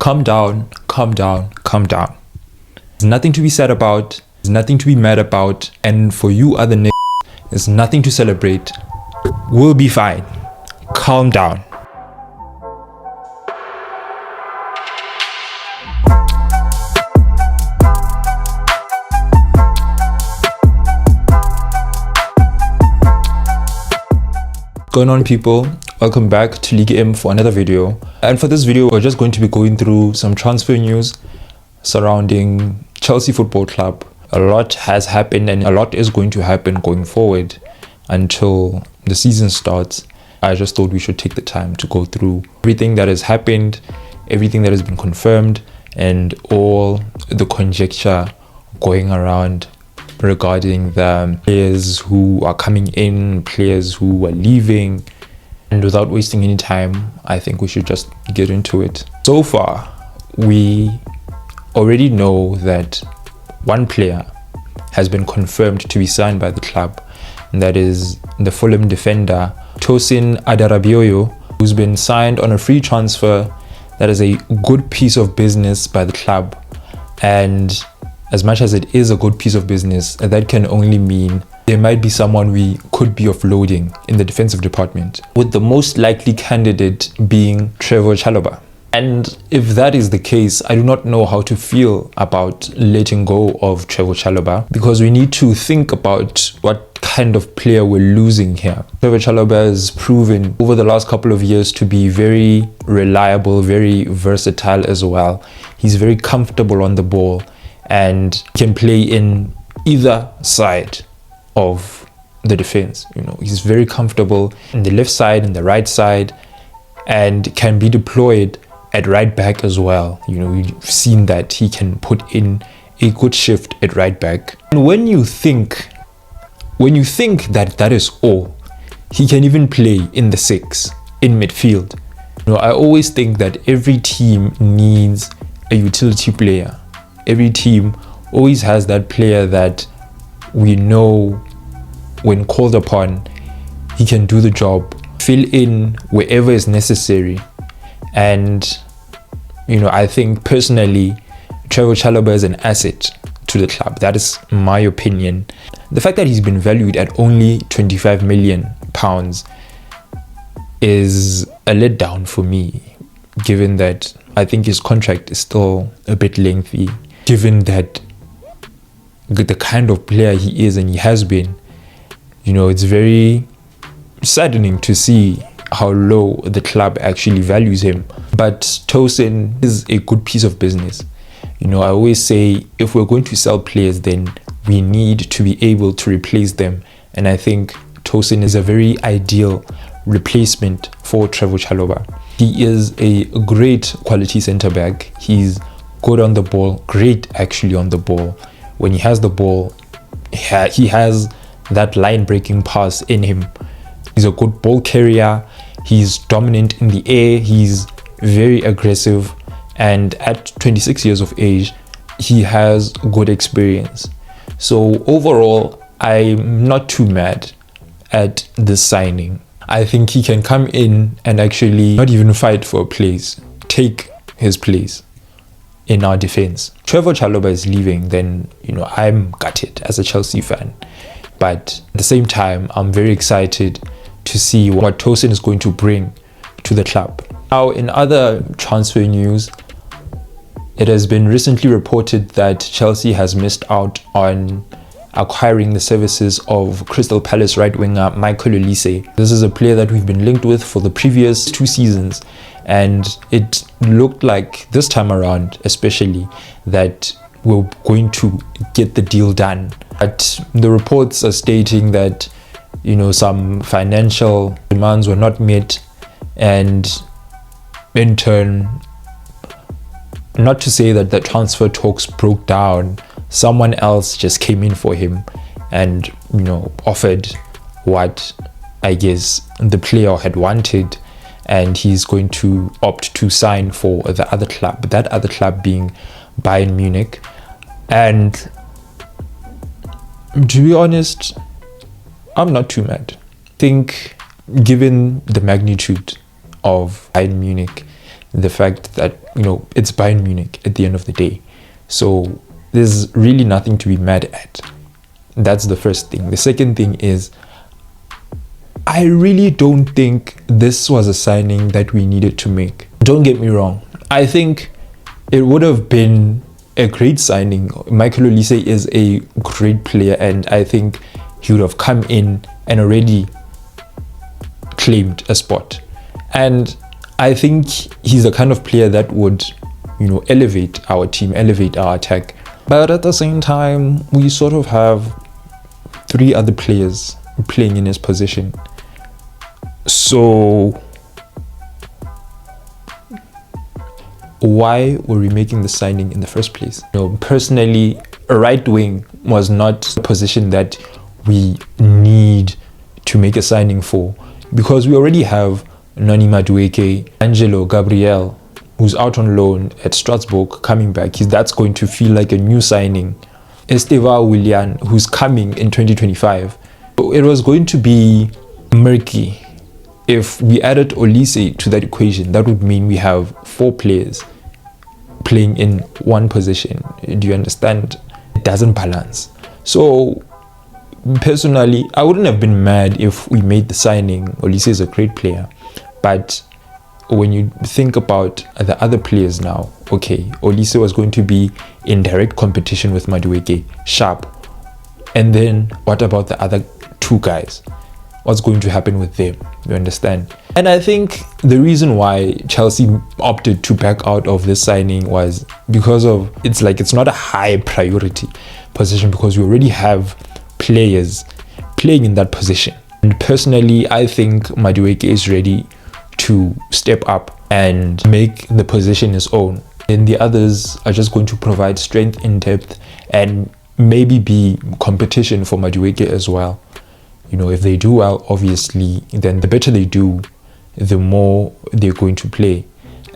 calm down, calm down, calm down. There's nothing to be sad about. There's nothing to be mad about. And for you other niggas, there's nothing to celebrate. We'll be fine. Calm down. What's going on, people? Welcome back to League M for another video. And for this video, we're just going to be going through some transfer news surrounding Chelsea Football Club. A lot has happened and a lot is going to happen going forward until the season starts. I just thought we should take the time to go through everything that has happened, everything that has been confirmed, and all the conjecture going around regarding the players who are coming in, players who are leaving. And without wasting any time, I think we should just get into it. So far, we already know that one player has been confirmed to be signed by the club, and that is the Fulham defender Tosin, who's been signed on a free transfer. That is a good piece of business by the club, and as much as it is a good piece of business, that can only mean there might be someone we could be offloading in the defensive department, with the most likely candidate being Trevoh Chalobah. And if that is the case, I do not know how to feel about letting go of Trevoh Chalobah, because we need to think about what kind of player we're losing here. Trevoh Chalobah has proven over the last couple of years to be very reliable, very versatile as well. He's very comfortable on the ball and can play in either side of the defense. You know, he's very comfortable in the left side and the right side, and can be deployed at right back as well. You know, we've seen that he can put in a good shift at right back. And when you think that that is all, he can even play in the six, in midfield. You know, I always think that every team needs a utility player. Every team always has that player that we know when called upon, he can do the job, fill in wherever is necessary. And, you know, I think personally, Trevoh Chalobah is an asset to the club. That is my opinion. The fact that he's been valued at only £25 million is a letdown for me, given that I think his contract is still a bit lengthy. Given that the kind of player he is and he has been, you know, it's very saddening to see how low the club actually values him. But Tosin is a good piece of business. You know, I always say if we're going to sell players, then we need to be able to replace them. And I think Tosin is a very ideal replacement for Trevoh Chalobah. He is a great quality centre back. He's good on the ball, great actually on the ball. When he has the ball, he has that line breaking pass in him. He's a good ball carrier. He's dominant in the air. He's very aggressive. And at 26 years of age, he has good experience. So overall, I'm not too mad at this signing. I think he can come in and actually not even fight for a place, take his place in our defense. Trevoh Chalobah is leaving, then, you know, I'm gutted as a Chelsea fan. But at the same time, I'm very excited to see what Tosin is going to bring to the club. Now, in other transfer news, it has been recently reported that Chelsea has missed out on acquiring the services of Crystal Palace right winger Michael Olise. This is a player that we've been linked with for the previous 2 seasons, and it looked like this time around especially that we're going to get the deal done. But the reports are stating that, you know, some financial demands were not met, and in turn, not to say that the transfer talks broke down, someone else just came in for him and, you know, offered what I guess the player had wanted, and he's going to opt to sign for the other club, that other club being Bayern Munich. And to be honest, I'm not too mad. I think given the magnitude of Bayern Munich, the fact that, it's Bayern Munich at the end of the day. So there's really nothing to be mad at. That's the first thing. The second thing is, I really don't think this was a signing that we needed to make. Don't get me wrong. I think it would have been a great signing. Michael Olise is a great player, and I think he would have come in and already claimed a spot. And I think he's the kind of player that would, elevate our team, elevate our attack. But at the same time, we sort of have 3 other players playing in his position. So why were we making the signing in the first place? Personally, a right wing was not a position that we need to make a signing for, because we already have Nani Madueke, Angelo Gabriel, who's out on loan at Strasbourg, coming back. That's going to feel like a new signing. Estevao Willian, who's coming in 2025. It was going to be murky. If we added Olise to that equation, that would mean we have 4 players playing in one position. Do you understand? It doesn't balance. So personally, I wouldn't have been mad if we made the signing. Olise is a great player. But when you think about the other players now, okay, Olise was going to be in direct competition with Madueke, sharp. And then what about the other 2 guys? What's going to happen with them? You understand? And I think the reason why Chelsea opted to back out of this signing was because of, it's not a high priority position, because we already have players playing in that position. And personally, I think Madueke is ready to step up and make the position his own. And the others are just going to provide strength in depth and maybe be competition for Madueke as well. If they do well, obviously, then the better they do, the more they're going to play.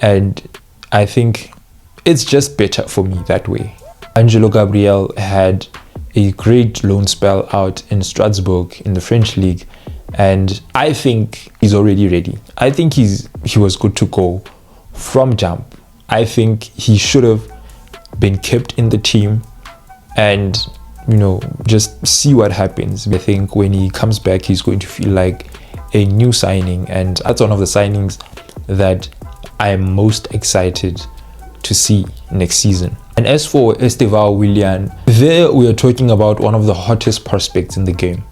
And I think it's just better for me that way. Angelo Gabriel had a great loan spell out in Strasbourg in the French league, and I think he's already ready. I think he was good to go from jump. I think he should have been kept in the team and just see what happens. I think when he comes back, he's going to feel like a new signing, and that's one of the signings that I am most excited to see next season. And as for Estevao Willian, there we are talking about one of the hottest prospects in the game.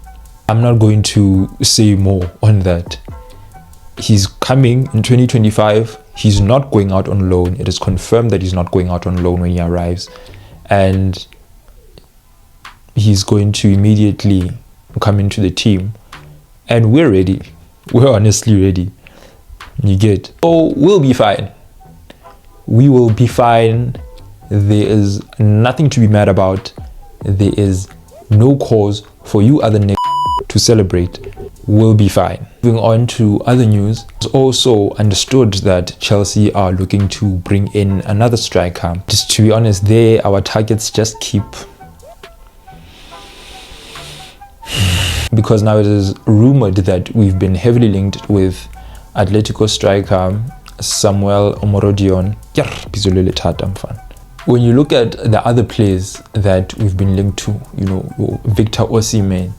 I'm not going to say more on that. He's coming in 2025. He's not going out on loan. It is confirmed that he's not going out on loan when he arrives. And he's going to immediately come into the team. And we're ready. We're honestly ready. You get? Oh, we'll be fine. We will be fine. There is nothing to be mad about. There is no cause for you other to celebrate. We'll be fine. Moving on to other news, it's also understood that Chelsea are looking to bring in another striker. Just to be honest, our targets just keep, because now it is rumored that we've been heavily linked with Atletico striker Samuel Omorodion. When you look at the other players that we've been linked to, Victor Osimhen,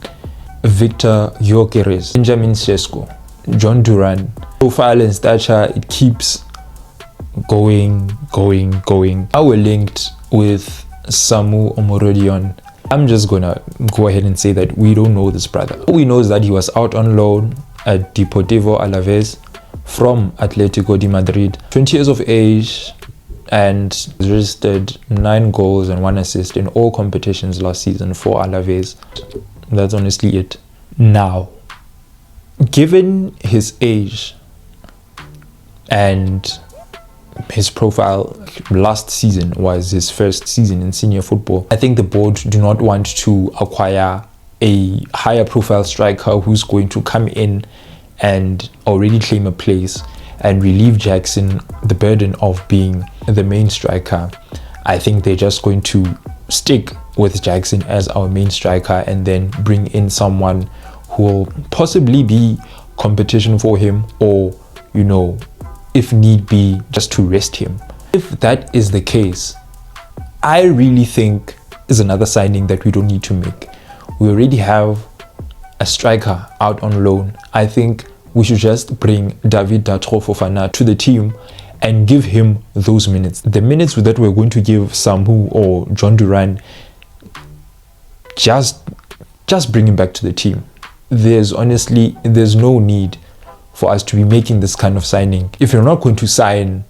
Victor Gyökeres, Benjamin Sesko, John Duran, profile and stature, it keeps going. Now we're linked with Samu Omorodion. I'm just gonna go ahead and say that we don't know this brother. All we know is that he was out on loan at Deportivo Alaves from Atletico de Madrid. 20 years of age, and registered 9 goals and 1 assist in all competitions last season for Alaves. That's honestly it. Now, given his age and his profile, last season was his first season in senior football, I think the board do not want to acquire a higher profile striker who's going to come in and already claim a place and relieve Jackson the burden of being the main striker. I think they're just going to stick with Jackson as our main striker and then bring in someone who will possibly be competition for him, or if need be, just to rest him. If that is the case, I really think is another signing that we don't need to make. We already have a striker out on loan. I think we should just bring David Datro Fofana to the team and give him those minutes. The minutes that we're going to give Samu or John Duran, just bring him back to the team. There's no need for us to be making this kind of signing if you're not going to sign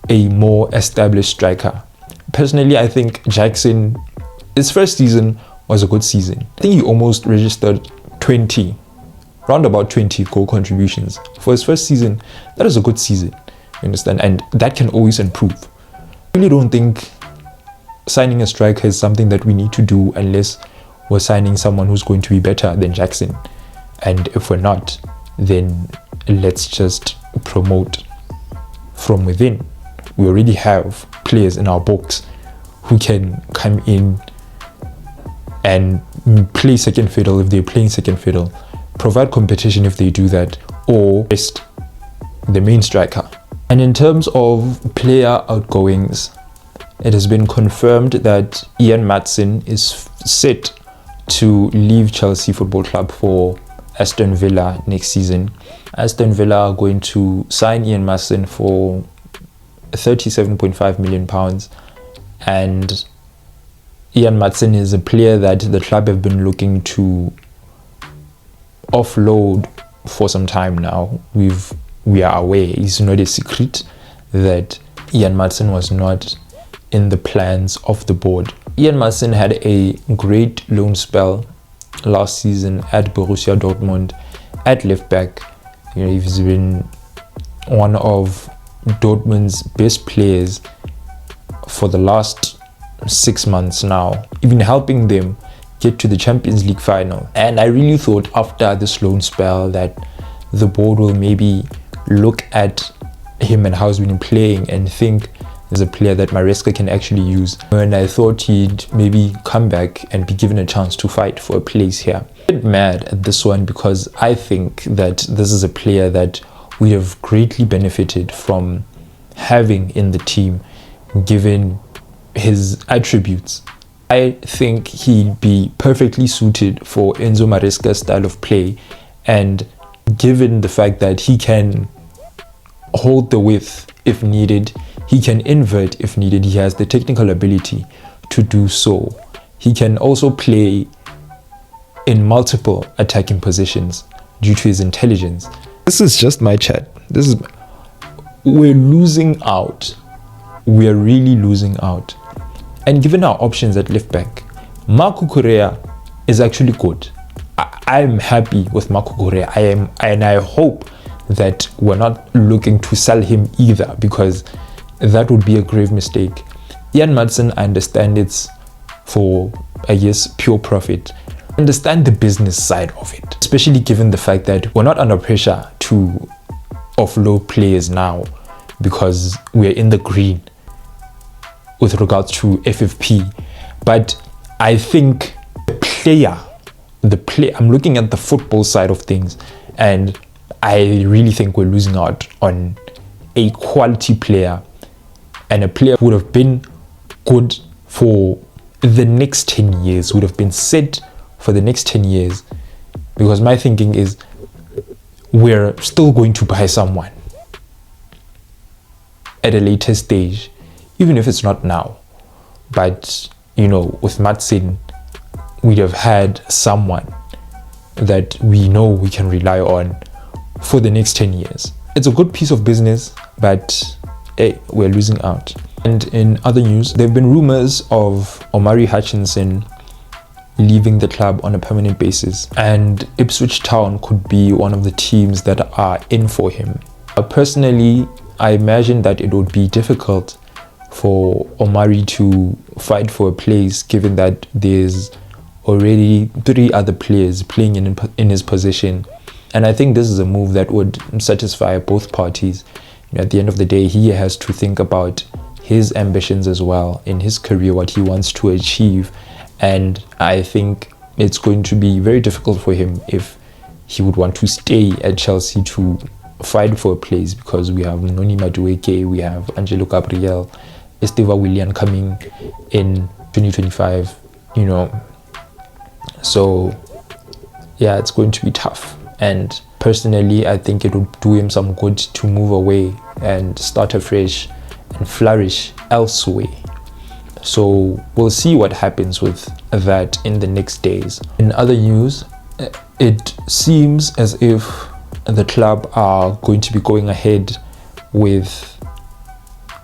a more established striker. Personally, I think Jackson, his first season was a good season. I think he almost registered 20 goal contributions. For his first season, that is a good season. You understand? And that can always improve. I really don't think signing a striker is something that we need to do unless we're signing someone who's going to be better than Jackson. And if we're not, then let's just promote from within. We already have players in our books who can come in and play second fiddle if they're playing second fiddle, provide competition if they do that, or rest the main striker. And in terms of player outgoings, it has been confirmed that Ian Maatsen is set to leave Chelsea Football Club for Aston Villa next season. Aston Villa are going to sign Ian Maatsen for £37.5 million, and Ian Maatsen is a player that the club have been looking to offload for some time now. We are aware, it's not a secret that Ian Maatsen was not in the plans of the board. Ian Maatsen had a great loan spell last season at Borussia Dortmund at left back. He's been one of Dortmund's best players for the last 6 months now, even helping them get to the Champions League final. And I really thought after this loan spell that the board will maybe look at him and how he's been playing and think there's a player that Maresca can actually use. And I thought he'd maybe come back and be given a chance to fight for a place here. I'm a bit mad at this one because I think that this is a player that we have greatly benefited from having in the team given his attributes. I think he'd be perfectly suited for Enzo Maresca's style of play, and given the fact that he can hold the width if needed, he can invert if needed, he has the technical ability to do so. He can also play in multiple attacking positions due to his intelligence. This is just my chat. We're losing out. We are really losing out. And given our options at left back, Marco Correa is actually good. I'm happy with Marco Correa. And I hope that we're not looking to sell him either, because that would be a grave mistake. Ian Maatsen, I understand it's for, I guess, pure profit. I understand the business side of it, especially given the fact that we're not under pressure to offload players now because we're in the green with regards to FFP. But I think the player, I'm looking at the football side of things, and I really think we're losing out on a quality player, and a player who would have been good for the next 10 years, would have been set for the next 10 years. Because my thinking is we're still going to buy someone at a later stage, even if it's not now. But, with Maatsen, we'd have had someone that we know we can rely on for the next 10 years. It's a good piece of business, but hey, we're losing out. And in other news, there have been rumors of Omari Hutchinson leaving the club on a permanent basis, and Ipswich Town could be one of the teams that are in for him. Personally, I imagine that it would be difficult for Omari to fight for a place, given that there's already 3 other players playing in his position. And I think this is a move that would satisfy both parties. At the end of the day, he has to think about his ambitions as well in his career, what he wants to achieve. And I think it's going to be very difficult for him if he would want to stay at Chelsea to fight for a place because we have Noni Madueke, we have Angelo Gabriel, Esteva Willian coming in 2025, you know. So yeah, it's going to be tough. And personally, I think it would do him some good to move away and start afresh and flourish elsewhere. So we'll see what happens with that in the next days. In other news, it seems as if the club are going to be going ahead with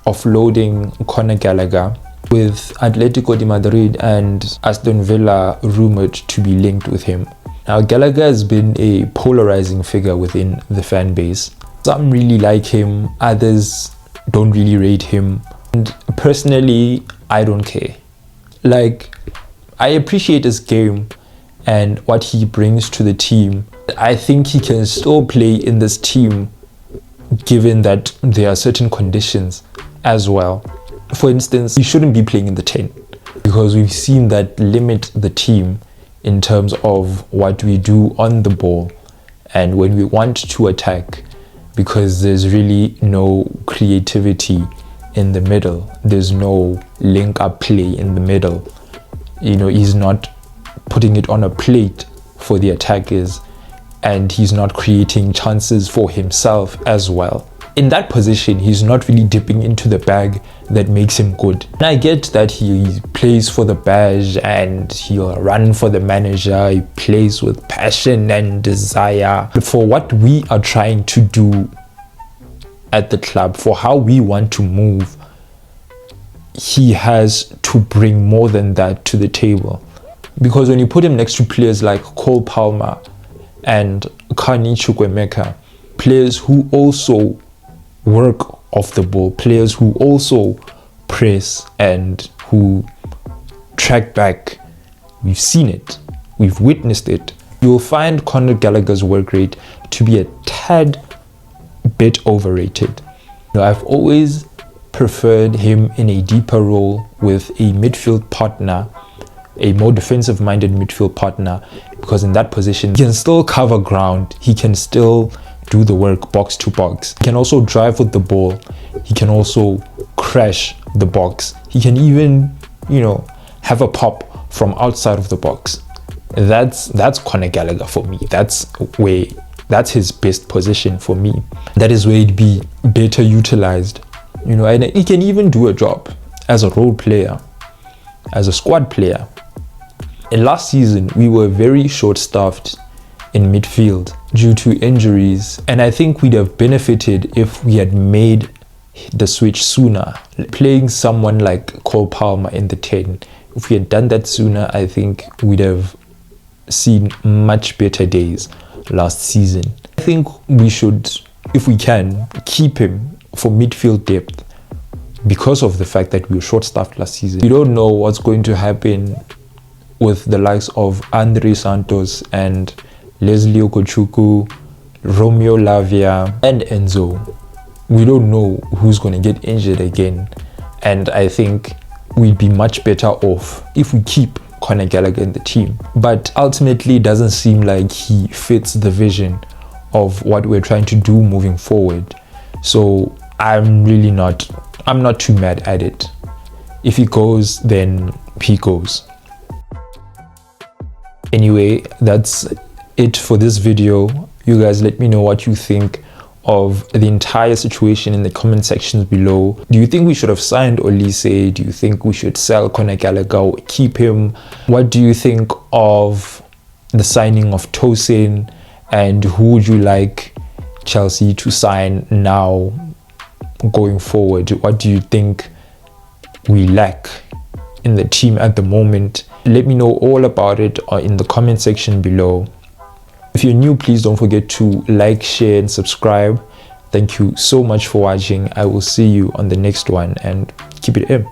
offloading Conor Gallagher, with Atletico de Madrid and Aston Villa rumored to be linked with him. Now, Gallagher has been a polarizing figure within the fan base. Some really like him, others don't really rate him. And personally, I don't care. Like, I appreciate his game and what he brings to the team. I think he can still play in this team given that there are certain conditions as well. For instance, he shouldn't be playing in the 10 because we've seen that limit the team in terms of what we do on the ball and when we want to attack, because there's really no creativity in the middle. There's no link up play in the middle. You know, he's not putting it on a plate for the attackers and he's not creating chances for himself as well. In that position, he's not really dipping into the bag that makes him good. And I get that he plays for the badge and he'll run for the manager. He plays with passion and desire. But for what we are trying to do at the club, for how we want to move, he has to bring more than that to the table. Because when you put him next to players like Cole Palmer and Kani Chukwemeka, players who also work off the ball, players who also press and who track back, we've seen it, we've witnessed it. You'll find Conor Gallagher's work rate to be a tad bit overrated. I've always preferred him in a deeper role with a midfield partner, a more defensive minded midfield partner, because in that position he can still cover ground, he can still do the work box to box, he can also drive with the ball, he can also crash the box, he can even, you know, have a pop from outside of the box. That's Conor Gallagher for me. That's his best position for me. That is where he'd be better utilized, you know. And he can even do a job as a role player, as a squad player. And last season we were very short-staffed in midfield due to injuries, and I think we'd have benefited if we had made the switch sooner, playing someone like Cole Palmer in the 10. If we had done that sooner, I think we'd have seen much better days last season. I think we should, if we can, keep him for midfield depth because of the fact that we were short-staffed last season. We don't know what's going to happen with the likes of Andre Santos and Leslie Okochukwu, Romeo Lavia and Enzo. We don't know who's going to get injured again, and I think we'd be much better off if we keep Conor Gallagher in the team. But ultimately it doesn't seem like he fits the vision of what we're trying to do moving forward. So I'm not too mad at it. If he goes, then he goes. Anyway, that's it for this video. You guys let me know what you think of the entire situation in the comment sections below. Do you think we should have signed Olise? Do you think we should sell Conor Gallagher or keep him? What do you think of the signing of Tosin? And who would you like Chelsea to sign now going forward? What do you think we lack in the team at the moment? Let me know all about it in the comment section below. If you're new, please don't forget to like, share and subscribe. Thank you so much for watching. I will see you on the next one, and keep it in.